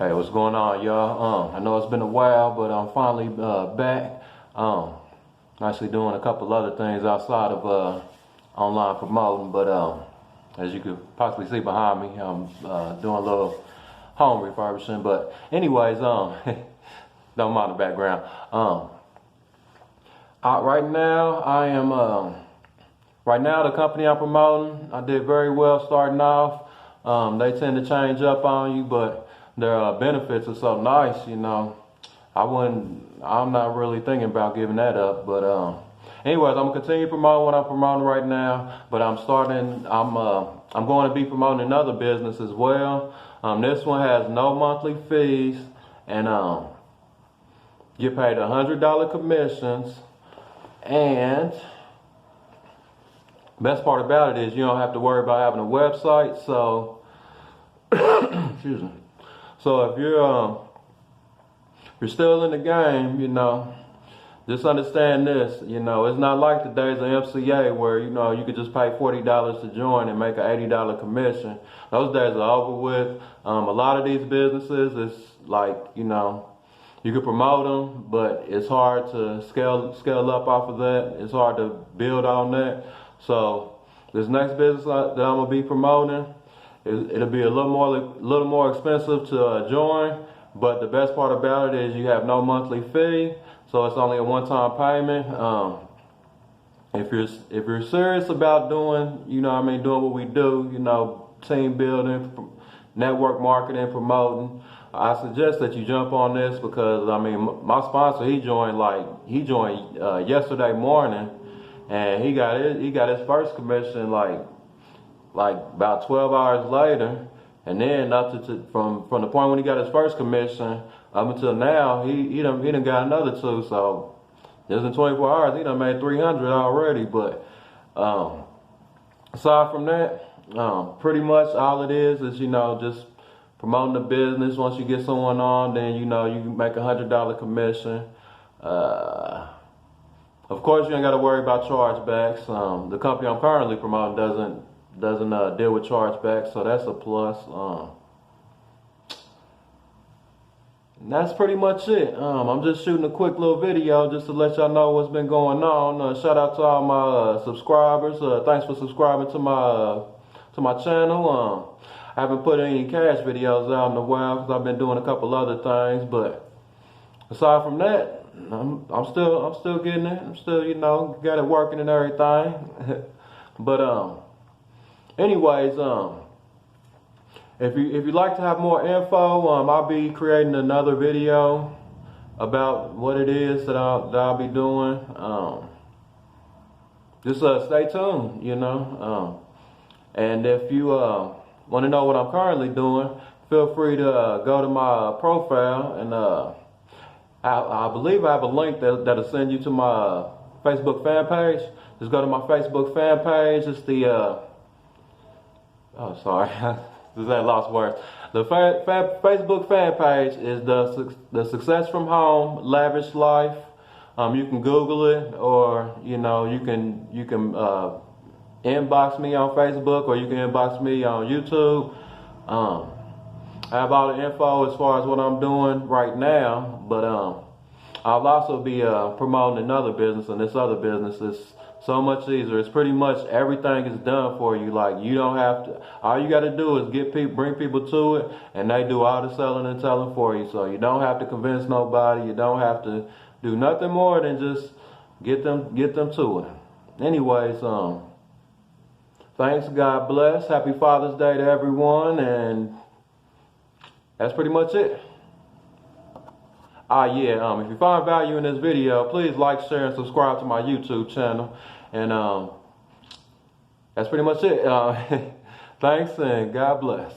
Hey, what's going on, y'all? I know it's been a while, but I'm finally back. Actually doing a couple other things outside of online promoting, but as you could possibly see behind me, I'm doing a little home refurbishing. But anyways, don't mind the background. Right now, I am right now the company I'm promoting. I did very well starting off. They tend to change up on you, but their benefits are so nice, you know. I'm not really thinking about giving that up, but anyways, I'm gonna continue promoting what I'm promoting right now, but I'm going to be promoting another business as well. This one has no monthly fees, and get paid $100 commissions, and best part about it is you don't have to worry about having a website. So excuse me. So if you're still in the game, you know, just understand this. You know, it's not like the days of MCA where, you know, you could just pay $40 to join and make an $80 commission. Those days are over with. A lot of these businesses, it's like, you know, you can promote them, but it's hard to scale up off of that. It's hard to build on that. So this next business that I'm gonna be promoting, it'll be a little more expensive to join, but the best part about it is you have no monthly fee, so it's only a one-time payment. If you're serious about doing, you know what I mean, doing what we do, you know, team building, network marketing, promoting, I suggest that you jump on this, because I mean, my sponsor, he joined yesterday morning, and he got his first commission like about 12 hours later, and then up to from the point when he got his first commission up until now, he done got another two. So just in 24 hours, he done made 300 already. But aside from that, pretty much all it is you know, just promoting the business. Once you get someone on, then you know you make $100 commission. Of course, you ain't got to worry about chargebacks. The company I'm currently promoting doesn't deal with chargebacks, so that's a plus. And that's pretty much it. I'm just shooting a quick little video just to let y'all know what's been going on. Shout out to all my subscribers. Thanks for subscribing to my channel. I haven't put any cash videos out in a while because I've been doing a couple other things, but aside from that, I'm still getting it. I'm still, you know, got it working and everything. But anyways, if you'd like to have more info, I'll be creating another video about what it is that I'll be doing. Just stay tuned, you know. And if you want to know what I'm currently doing, feel free to go to my profile, and I believe I have a link that'll send you to my Facebook fan page. Just go to my Facebook fan page. It's the oh, sorry, just had lost words. The Facebook fan page is the Success from Home Lavish Life. You can Google it, or you know, you can inbox me on Facebook, or you can inbox me on YouTube. I have all the info as far as what I'm doing right now, but I'll also be promoting another business, and this other business is so much easier. It's pretty much everything is done for you. Like, you don't have to. All you got to do is bring people to it, and they do all the selling and telling for you. So you don't have to convince nobody. You don't have to do nothing more than just get them to it. Anyways, thanks. God bless. Happy Father's Day to everyone, and that's pretty much it. If you find value in this video, please like, share, and subscribe to my YouTube channel. And that's pretty much it. Thanks, and God bless.